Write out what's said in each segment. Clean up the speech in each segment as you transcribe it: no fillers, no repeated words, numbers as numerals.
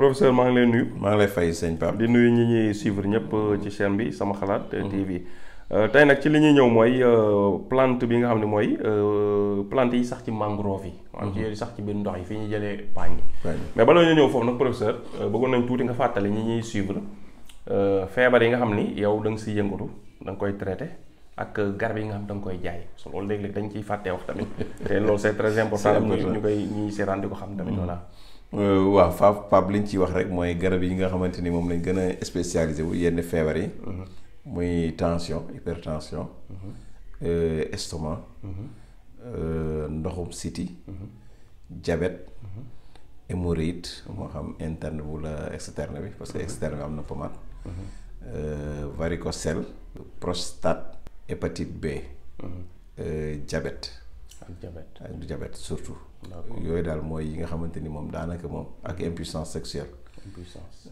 professeur maa ngi lay nuyu. maa ngi lay fay sëñ Pape. di nuyu ñi ñuy suivre ñëpp ci chaîne bi Sama Xalaat TV. tey nag ci li ñuy ñëw mooy plante bi nga xam ne mooy plante yi sax ci mangrove yi. maanaam ci yooyu sax ci biir ndox yi fi ñuy jëlee paañ yi. mais bala ñu ñëw foofu nag professeur bëggoon nañ tuuti nga fàttali ñi ñuy suivre feebar yi nga xam ni yow da nga siy yëngatu da nga koy traité ak garab yi nga xam da nga koy jaay so loolu léeg-léeg dañ ciy fàttee wax tamit te loolu c'est très important ñu koy ñuy seetaan di ko xam tamit voilà. waaw Pape li ñu ciy wax rek mooy garab yi nga xamante ni moom lañ gën a spécialisé wu yenn feebar yi. muy tension hypertension. estomac. ndoxum siti. diabète. hémorroïde moo xam interne wala externe bi parce que externe bi am na pommade. varicocèle. prostate. hépatite B. diabète. ak diabète surtout. yooyu daal mooy yi nga xamante ni moom daanaka moom ak impuissance sexuelle.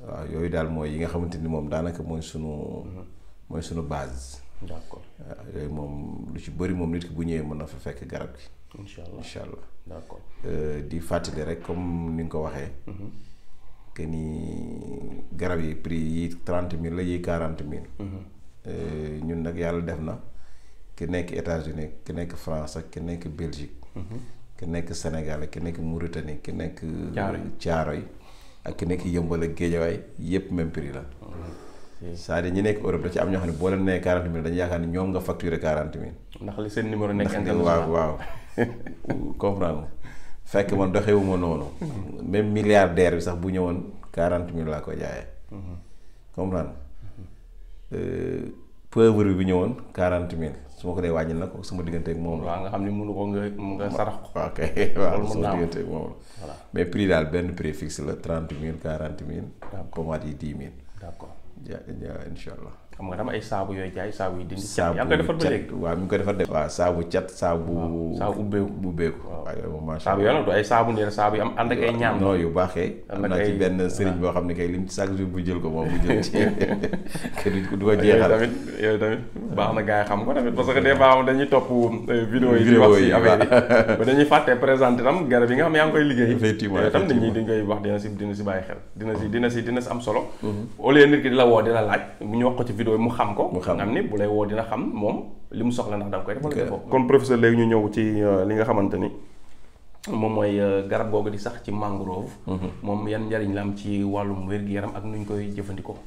waaw yooyu daal mooy yi nga xamante ni moom daanaka mooy sunu base. d'accord waaw yooyu moom lu ci bëri moom nit ki bu ñëwee mën na fa fekk garab gi. incha allah d'accord di fàttali rek comme ni nga ko waxee. que ni garab yi prix yi 30 000 la yi 40 000. ñun nag yàlla def na ki nekk États-Unis ki nekk France ak ki nekk Belgique. ki nekk Sénégal ak ki nekk Mauritanie ki nekk. Thiaroye ak ki nekk Yeumbeul ak Guédiawaye yépp même prix la. c'est-à-dire ñi nekk Europe da ci am ñoo xam ne boo leen nee 40 000 dañu yaakaar ni ñoom nga facturé 40 000. ndax li seen numéro nekk international waaw comprendre fekk man doxewuma noonu. même milliardaire bi sax bu ñëwoon 40 000 laa ko jaayee. comprendre pauvre bi ñëwoon 40 000 su ma ko dee wàññil nag sama diggante ak moom la. waaw nga xam ni mënu ko nga sarax ko. waaw kay waaw sama diggante ak moom la. mais prix daal benn prix fixe la 30 000 40 000. pommade yi 10 000. d'accord ja incha allah. xam nga dama ay saabu yooyu jaay saabu yi dindi. saabu yaa ngi koy defar ba léegi. waaw mi ngi koy defar de. waaw saabu cat saabu. saabu ubbeeku. waaw yooyu moom macha saabu allah. yooyu nag du ay saabu nii saabu yi am ànd ak ay ñaan. non yu baaxee. am naa ci benn sëriñ boo xam ne kay lim chaque jour bu jël ko moom bu jël ci du ko jeexal. yooyu tamit baax na gars yi xam ko tamit parce que des fois dañuy topp vidéo yi di wax ci affaire yi ba dañuy fàtte présenté tam garab yi nga xam ne yaa ngi koy liggéey. effectivement tam nit ñi dañ koy wax dina si bàyyi xel dina si am solo. au lieu nit ki di la woo di la laaj ñu wax ko ci vidéo yi mu xam ko. nga xam ni bu lay woo dina xam moom li mu soxla ndax da nga koy defal defoo. kon professeur léegi ñu ñëw ci li nga xamante ni moom mooy garab googu di sax ci mangrove. moom yan njariñ la am ci wàllum wér-gu-yaram ak nuñ koy jëfandikoo.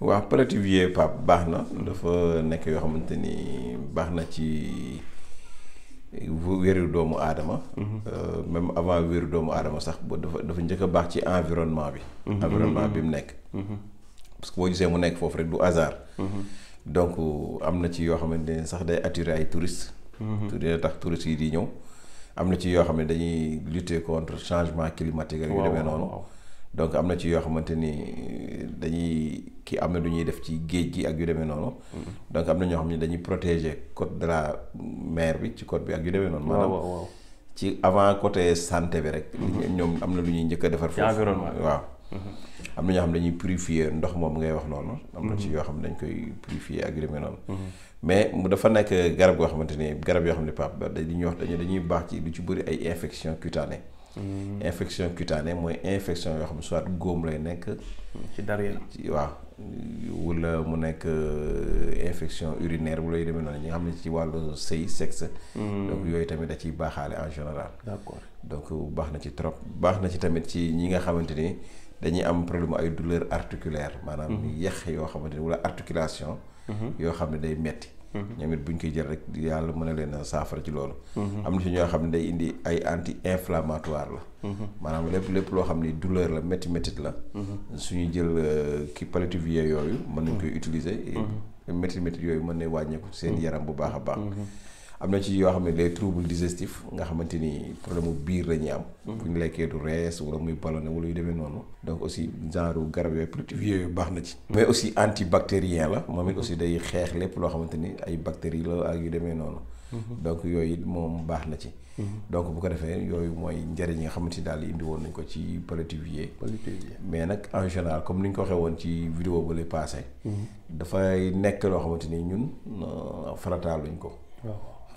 waaw Plativier Pape baax na dafa nekk yoo xamante ni baax na ci wéru doomu aadama. même avant wéru doomu aadama sax dafa njëkk a baax ci environnement bi. environnement bi mu nekk. parce que boo gisee mu nekk foofu rek du hasard. donc am na ci yoo xamante ne sax day attirer ay touristes. dina tax touristes yi di ñëw. am na ci yoo xam ne dañuy lutter contre changement climatique ak yu demee noonu. donc am na ci yoo xamante ni am na lu ñuy def ci géej gi ak yu demee noonu. donc am na ñoo xam ne dañuy protéger côte de la mer bi ci côte bi ak yu demee noonu. maanaam ci avant côté santé bi rek. ñoom am na lu ñuy njëkk a defar foofu. environnement waaw. am na ñoo xam ne dañuy purifier ndox moom ngay wax noonu. am na ci yoo xam ne dañ koy purifier ak yu demee noonu. mais mu dafa nekk garab goo xamante ni garab yoo xam ne Pape dañuy wax dañuy baax ci lu ci bëri ay infection cutanée. infection cutanée mooy infection yoo xam ne soit góom lay nekk. ci dara waaw wala mu nekk infection urinaire wala yu demee noonu ñi nga xam ne ci wàllu sëy sexe. donc yooyu tamit da ciy baaxaale en général. d'accord donc baax na ci trop baax na ci tamit ci ñi nga xamante ni dañuy am problème ay douleur articulaire maanaam yex yoo xamante ni wala articulation. yoo xam ne day metti ñoom it buñ koy jël rek yàlla mën na leen saafara ci loolu. am na ci ñoo xam ne day indi ay anti-inflammatoire la. maanaam lépp loo xam ne douleur la métti la. suñuy jël ki Plativier yooyu mën nañ koy utiliser. métti yooyu mën na wàññeeku seen yaram bu baax a baax. am na ci yoo xam ne les troubles digestifs nga xamante ni problème mu biir la ñuy am. bu ñu lekkee du rees wala muy ballonné wala yu demee noonu. donc aussi genre garab yooyu Plativier yooyu baax na ci. mais aussi antibactérien la moom it aussi day xeex lépp loo xamante ni ay bactéries la ak yu demee noonu. donc yooyu it moom baax na ci. donc bu ko defee yooyu mooy njëriñ yi nga xamante ni daal indi woon nañ ko ci Plativier. mais nag en général comme ni ñu ko waxee woon ci vidéo ba lay passé. dafay nekk loo xamante ni ñun farataaluñ ko.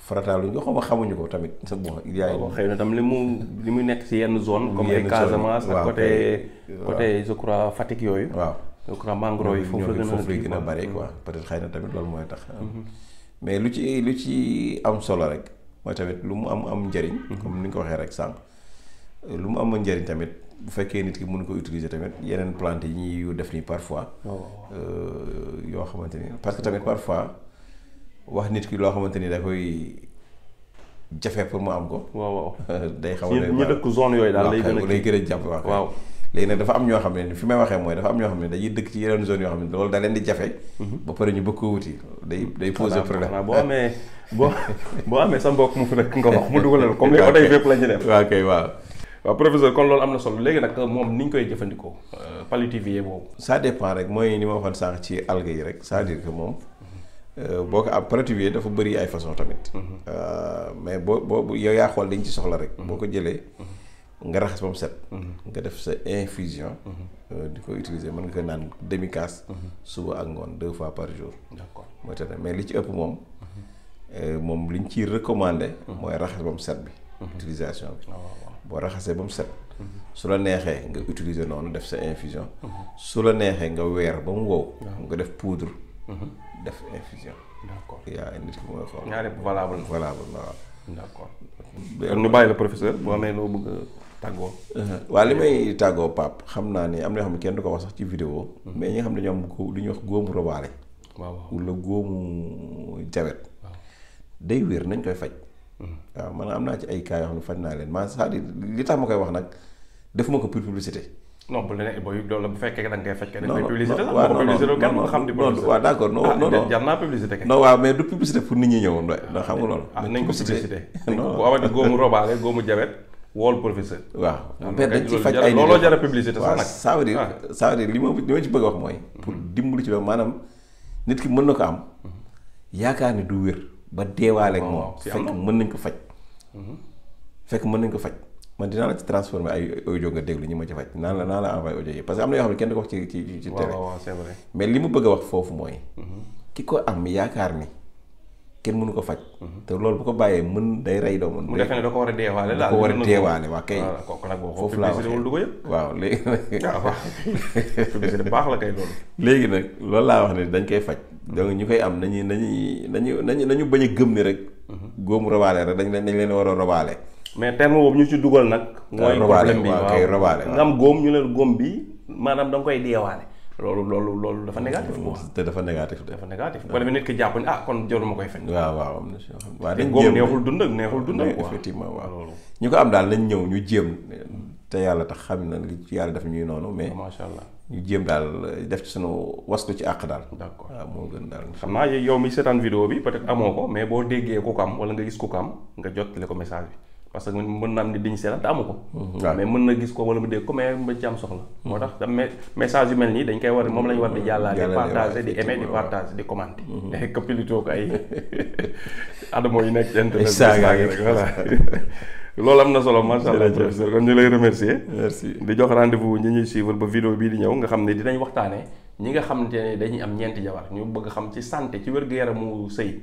farataaluñ ko xaw xamuñu ko tamit bon xëy na tam li muy nekk ci yenn zone comme ay Casamance ak côté je crois Fatick yooyu. waaw je crois mangrove yi foofu lay gën a bare quoi peut-être xëy na tamit loolu mooy tax. mais lu ci am solo rek mooy tamit lu mu am njëriñ. comme ni nga ko waxee rek sànq. lu mu am njëriñ tamit bu fekkee nit ki mën ko utiliser tamit yeneen plante yi ñuy def nii parfois. yoo xamante ni parce que tamit parfois wax nit ki loo xamante ni da koy jafe pour mu am ko. waaw day xaw a ñu dëkk zone yooyu daal lay gën a jàpp waaw. léegi nag dafa am ñoo xam ne fi may waxee mooy dafa am ñoo xam ne dañuy dëkk ci yeneen zone yoo xam ne loolu da leen di jafe. ba pare ñu bëgg ko wuti day poser problème. boo amee sa mbokk mu fi nekk nga wax mu dugalal comme les oto yi fépp la ñu def. waaw kay waaw. waaw professeur kon loolu am na solo léegi nag moom ni ñu koy jëfandikoo paludivier boobu. ça dépend rek mooy ni ma waxoon sànq ci algues yi rek c'est-à-dire que moom boo ko am paludivier dafa bëri ay façon tamit. mais boo yow yaa xool dañ ci soxla rek. boo ko jëlee. nga raxas ba mu set. nga def sa infusion. di ko utiliser mën nga ko naan demi-casse. suba ak ngoon 2 fois par jour. d'accord mooy tax mais li ci ëpp moom liñ ciy recommandé. mooy raxas ba mu set bi. utilisation bi. boo raxasee ba mu set. su la neexee nga utiliser noonu def sa infusion. su la neexee nga weer ba mu wow. nga def poudre. def infusion. d'accord yaa nit ki mooy xool. ñaar yëpp valable waaw. d'accord ñu bàyyi la professeur boo amee loo bëgg a tàggoo. waaw li may tàggoo Pape xam naa ni am na yoo xam ne kenn du ko wax sax ci vidéo. mais ñi nga xam ne dañoo am lu ñuy wax góomu robaale. waaw wala góomu jabet. day wér nañ koy faj. waaw man am naa ci ay cas yoo xam ne faj naa leen c'est-à-dire li tax ma koy wax nag defuma ko pour publicité. non bu leneen booy loolu bu fekkee da nga koy faj. non non publicité la waaw kenn ko xam di waaw d'accord non jar naa publicité kay. non waaw mais du publicité pour nit ñi ñëwoon ndax xam nga loolu. nañ ko publicité. bu amati góomu robaale góomu jabet wool professeur. waaw dañ ci faj ay looloo jar a publicité sax nag. ça veut dire li ma ci bëgg a wax mooy. pour dimbali ci loolu maanaam nit ki mën na ko am. yaakaar ni du wér ba deewaale ak moom. fekk mën nañ ko faj. man dinaa la ci transformer ay audio nga déglu ñi ma ci faj naa la envoyé audio yi parce que am na yoo xam ne kenn du ko wax ci télé. waaw c'est vrai. mais li mu bëgg a wax foofu mooy. ki ko am yaakaar ni kenn mënu ko faj. te loolu bu ko bàyyee mën day rey doomu. mu defe ne da ko war a deewaale daal da ko war a deewaale waa kay. kooku nag boo foofu laa waxee du ko yëpp. waaw léegi waaw publicité baax la kay loolu. léegi nag loolu laa wax ne dañ koy faj. donc ñu koy am nañu bañ a gëm ni rek. góomu robaale rek dañ leen war a robaale. mais terme boobu ñu ci dugal nag. mooy problème bi waaw kay robaale nga am góom ñu leen góom bi maanaam da nga koy deewaale. loolu dafa négatif quoi. te dafa négatif de. dafa négatif bu ko defee nit ki jàpp ni kon jarul ma koy faj. waaw am na si yoo xam ne. waaw dañ góom neexul dund quoi. effectivement waaw ñu ko am daal nañ ñëw ñu jéem te yàlla tax xam na li ci yàlla def ñuy noonu mais. macha allah ñu jéem daal def ci sunu wastu ci àq daal. d'accord waaw moo gën daal. xam naa yow mi seetaan vidéo bi peut-être amoo ko mais boo déggee ku ko am wala nga gis ku ko am nga jottali ko message bi. parce que mën na am ni diñ seetaan te amu ko. mais mën na gis ko wala mu dégg ko mais ba ci am soxla. moo tax da message yu mel nii dañ koy war moom la ñu war di jàllale. di partager di aimer di partager di commenter. que plutôt que ay adamo yi nekk ci internet. rek voilà. loolu am na solo macha allah professeur kon ñu lay remercier. merci di jox rendez-vous ñi ñuy suivre ba vidéo bii di ñëw nga xam ne dinañ waxtaanee ñi nga xamante ne dañuy am ñeenti jabar ñu bëgg xam ci santé ci wér-gu-yaramu sëy.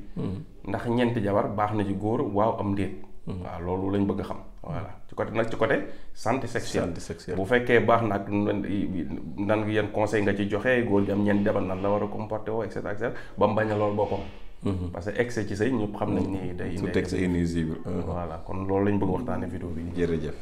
ndax ñeenti jabar baax na ci góor waaw am ndéet. waaw loolu lañ bëgg xam voilà ci côté santé sexuelle bu fekkee baax na ak nan yan conseil nga ci joxe góor gi am ñeent jabar nan la war a comporter woo et cetera ba mu bañ a loolu boppam. parce que excès ci sëy ñëpp xam nañ ni day. su texte inuisible. voilà kon loolu lañ bëgg waxtaanee vidéo bi. jërëjëf.